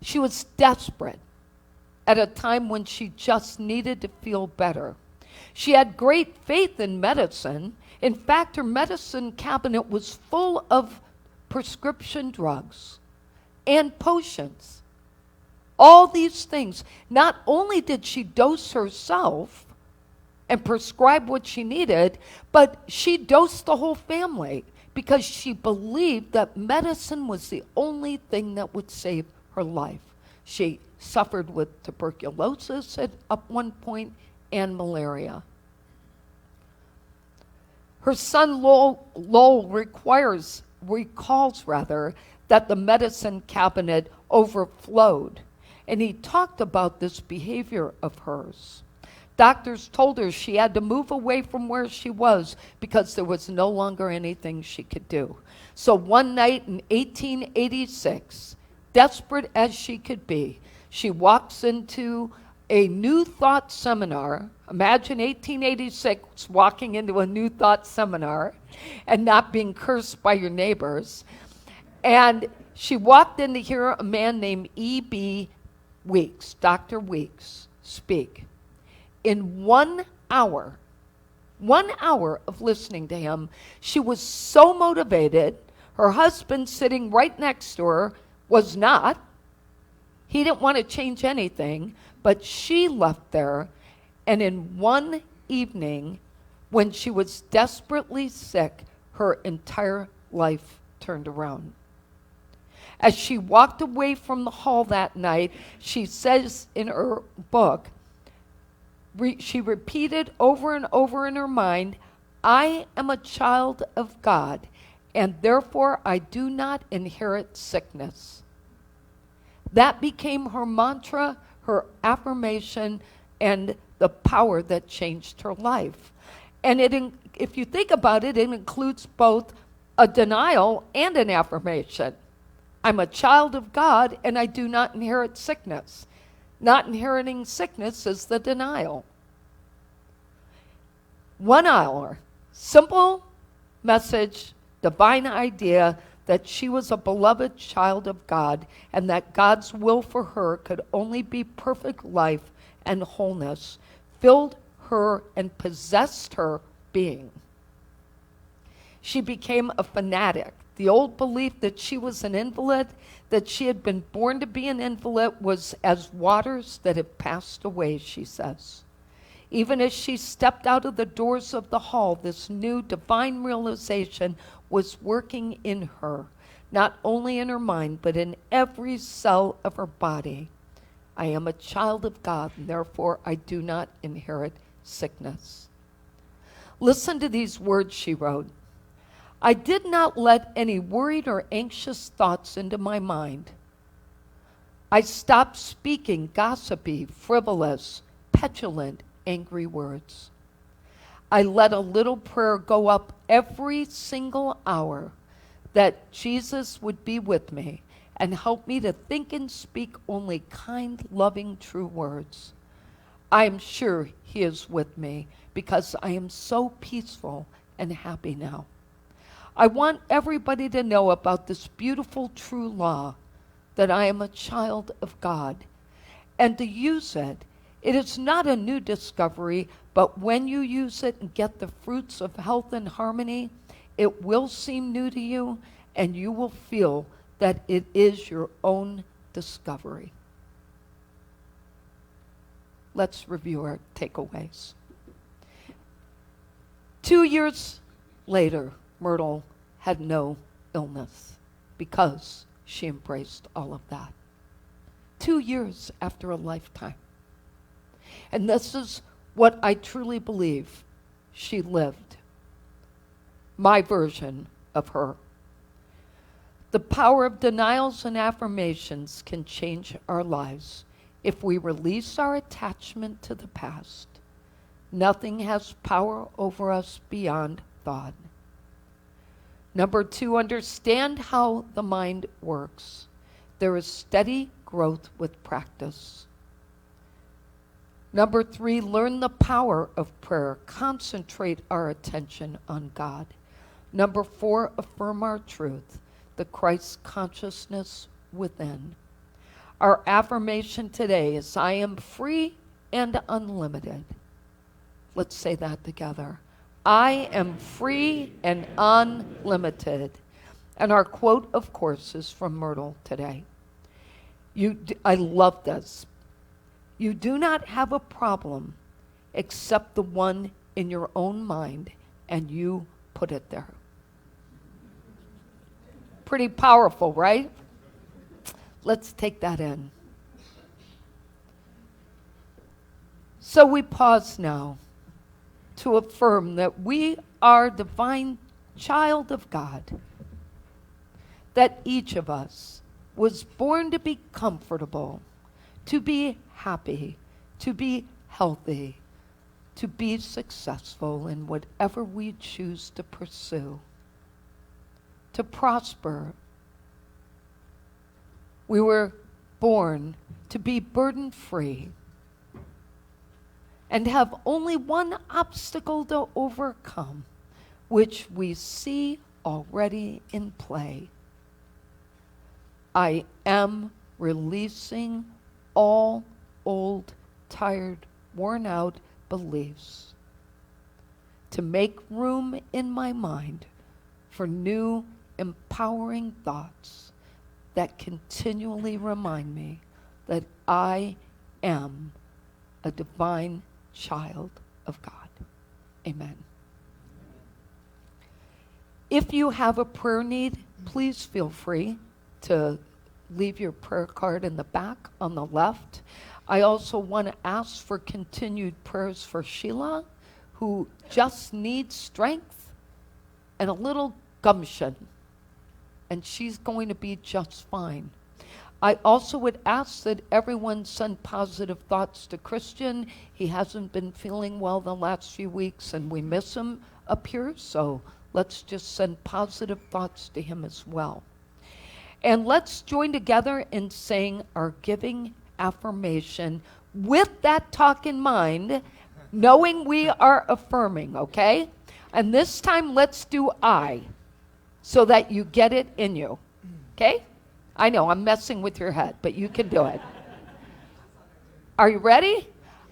F: She was desperate at a time when she just needed to feel better. She had great faith in medicine. In fact, her medicine cabinet was full of prescription drugs and potions. All these things. Not only did she dose herself and prescribe what she needed, but she dosed the whole family because she believed that medicine was the only thing that would save her life. She suffered with tuberculosis at one point and malaria. Her son Lowell recalls that the medicine cabinet overflowed, and he talked about this behavior of hers. Doctors told her she had to move away from where she was because there was no longer anything she could do. So one night in 1886, desperate as she could be, she walks into a New Thought seminar. Imagine 1886 walking into a New Thought seminar and not being cursed by your neighbors. And she walked in to hear a man named E.B. Weeks, Dr. Weeks, speak. In 1 hour of listening to him, she was so motivated, Her husband, sitting right next to her, was not. He didn't want to change anything, but she left there, and in one evening, when she was desperately sick, her entire life turned around. As she walked away from the hall that night, she says in her book, she repeated over and over in her mind, I am a child of God, and therefore I do not inherit sickness. That became her mantra, her affirmation, and the power that changed her life. And if you think about it, it includes both a denial and an affirmation. I'm a child of God, and I do not inherit sickness. Not inheriting sickness is the denial. 1 hour, simple message, divine idea that she was a beloved child of God and that God's will for her could only be perfect life and wholeness, filled her and possessed her being. She became a fanatic. The old belief that she was an invalid, that she had been born to be an invalid, was as waters that have passed away, she says. Even as she stepped out of the doors of the hall, this new divine realization was working in her, not only in her mind, but in every cell of her body. I am a child of God, and therefore I do not inherit sickness. Listen to these words she wrote. I did not let any worried or anxious thoughts into my mind. I stopped speaking gossipy, frivolous, petulant, angry words. I let a little prayer go up every single hour that Jesus would be with me and help me to think and speak only kind, loving, true words. I am sure he is with me because I am so peaceful and happy now. I want everybody to know about this beautiful, true law that I am a child of God and to use it. It is not a new discovery, but when you use it and get the fruits of health and harmony, it will seem new to you and you will feel that it is your own discovery. Let's review our takeaways. 2 years later, Myrtle had no illness because she embraced all of that. 2 years after a lifetime. And this is what I truly believe she lived. My version of her. The power of denials and affirmations can change our lives if we release our attachment to the past. Nothing has power over us beyond thought. Number 2, understand how the mind works. There is steady growth with practice. Number 3, learn the power of prayer. Concentrate our attention on God. Number 4, affirm our truth, the Christ consciousness within. Our affirmation today is, I am free and unlimited. Let's say that together. I am free and unlimited. And our quote, of course, is from Myrtle today. I love this. You do not have a problem except the one in your own mind, and you put it there. Pretty powerful, right? Let's take that in. So we pause now to affirm that we are divine child of God, that each of us was born to be comfortable, to be happy, to be healthy, to be successful in whatever we choose to pursue, to prosper. We were born to be burden-free and have only one obstacle to overcome, which we see already in play. I am releasing all old, tired, worn-out beliefs to make room in my mind for new, empowering thoughts that continually remind me that I am a divine child of God. Amen. If you have a prayer need, please feel free to leave your prayer card in the back on the left. I also want to ask for continued prayers for Sheila, who just needs strength and a little gumption, and she's going to be just fine. I also would ask that everyone send positive thoughts to Christian. He hasn't been feeling well the last few weeks, and we miss him up here, so let's just send positive thoughts to him as well. And let's join together in saying our giving affirmation with that talk in mind, knowing we are affirming, okay? And this time, let's do I, so that you get it in you, okay? I know, I'm messing with your head, but you can do it. Are you ready?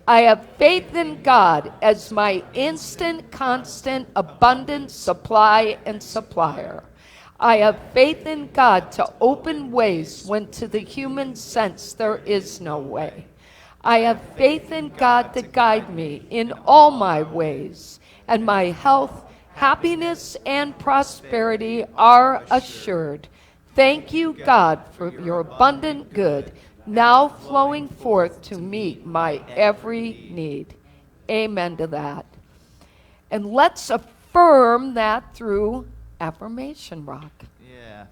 F: I have faith in God as my instant, constant, abundant supply and supplier. I have faith in God to open ways when to the human sense there is no way. I have faith in God to guide me in all my ways, and my health, happiness, and prosperity are assured. Thank you, God, for your abundant good, now flowing forth to meet my every need. Amen to that. And let's affirm that through Affirmation Rock.
A: Yeah.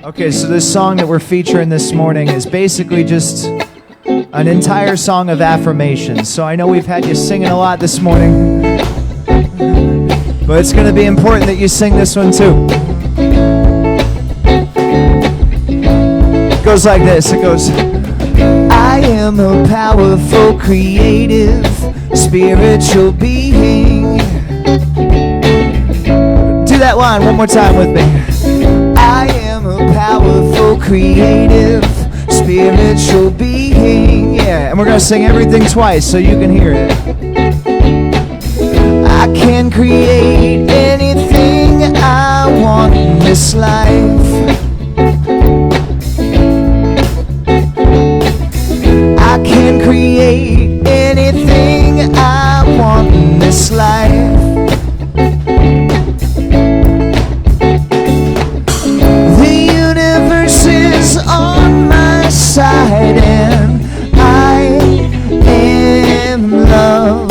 A: Okay, so this song that we're featuring this morning is basically just an entire song of affirmations. So I know we've had you singing a lot this morning, but it's going to be important that you sing this one too. It goes like this. It goes, I am a powerful, creative, spiritual being. Do that line one more time with me. I am a powerful, creative, spiritual being. Yeah, and we're going to sing everything twice so you can hear it. I can create anything I want in this life. I can create anything I want in this life. On my side, and I am love.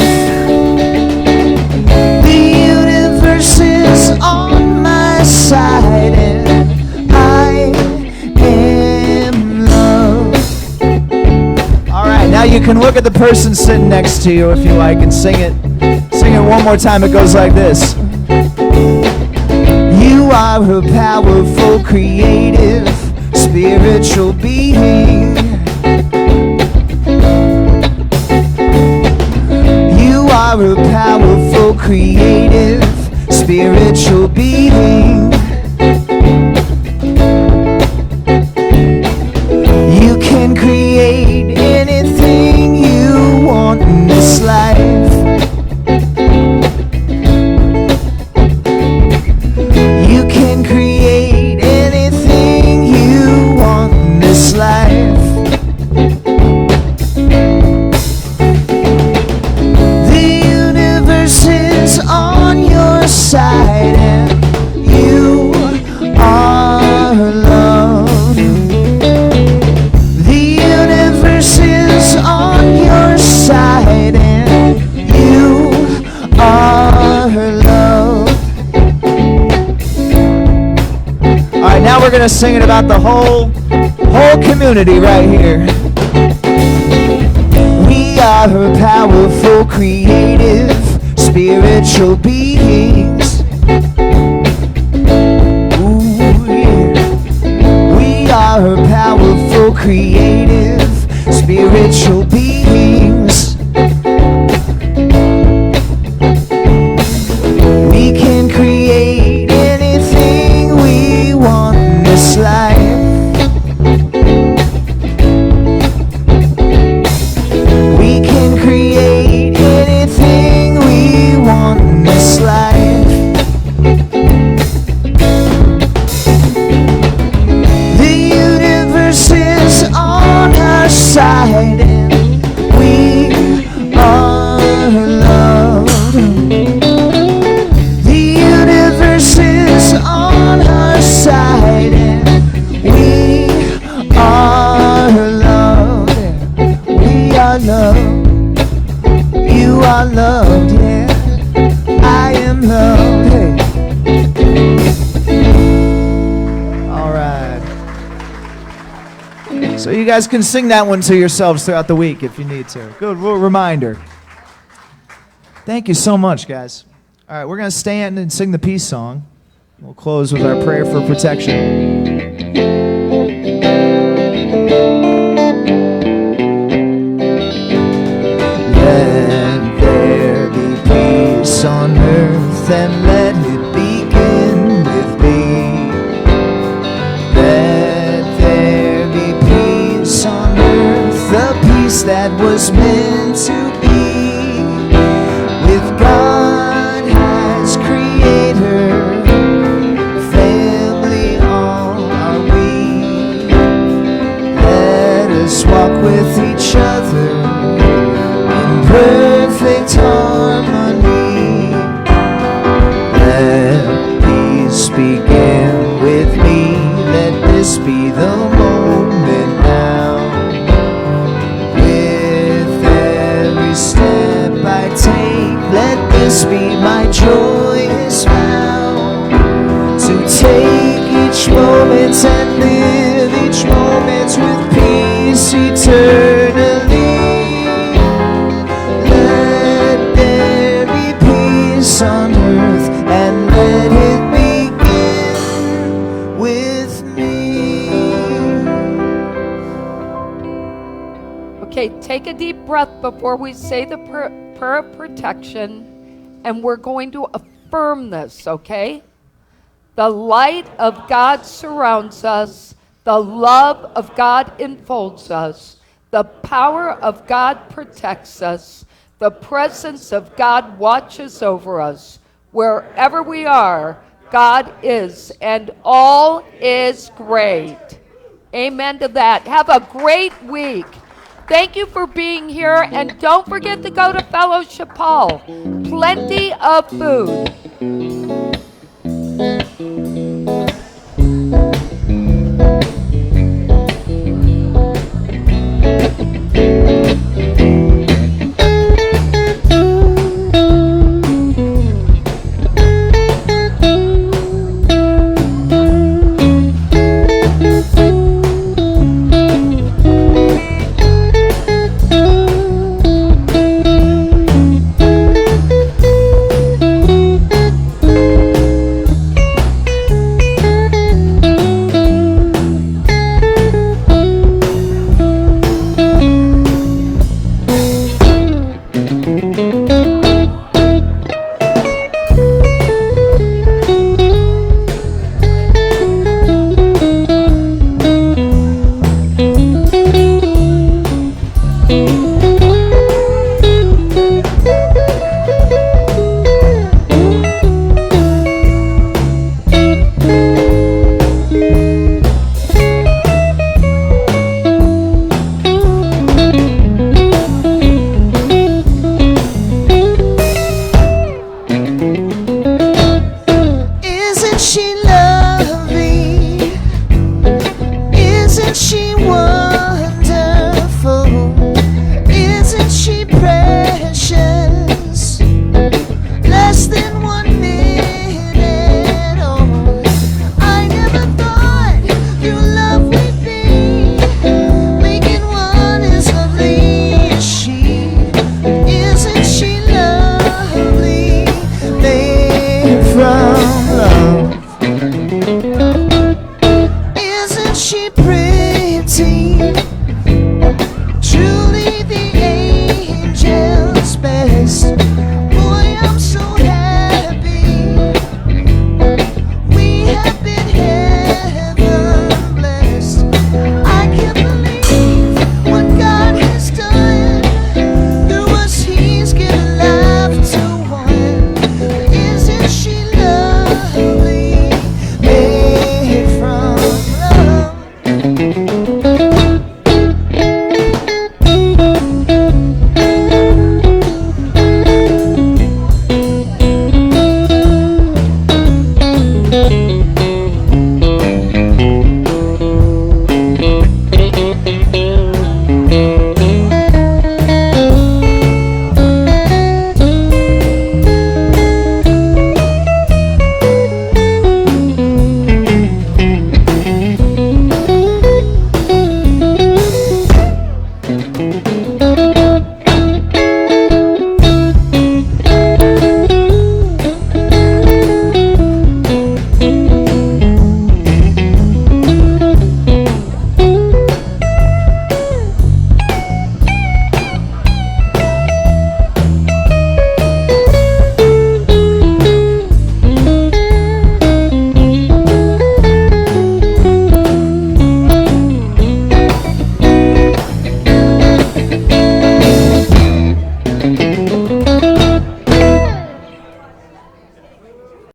A: The universe is on my side, and I am love. All right, now you can look at the person sitting next to you if you like and sing it. Sing it one more time. It goes like this. You are a powerful, creative, spiritual being. You are a powerful, creative, spiritual being. You can create anything you want in this life. You can create anything you want in this life. The universe is on your side, and you are love. The universe is on your side, and you are love. All right, now we're going to sing it about the whole community right here. We are a powerful, creative, spiritual beings. Ooh, yeah. We are a powerful, creative, spiritual beings. We can create anything we want in this life. We can create anything we want in this loved. You are loved, yeah. I am loved. Hey. All right. So you guys can sing that one to yourselves throughout the week if you need to. Good reminder. Thank you so much, guys. All right, we're going to stand and sing the peace song. We'll close with our prayer for protection. Let there be peace on earth, and let it begin with me. Let there be peace on earth, the peace that was meant to be. With God as creator, family all are we. Let us walk with each other in perfect harmony. Let peace begin with me. Let this be the moment now. With every step I take, let this be my joyous vow. To take each moment and live each moment with peace eternally. Let there be peace on earth, and let it begin with me.
F: Okay, take a deep breath before we say the prayer of protection, and we're going to affirm this, okay? The light of God surrounds us, the love of God enfolds us, the power of God protects us, the presence of God watches over us. Wherever we are, God is, and all is great. Amen to that. Have a great week. Thank you for being here, and don't forget to go to Fellowship Hall. Plenty of food.
B: Thank you.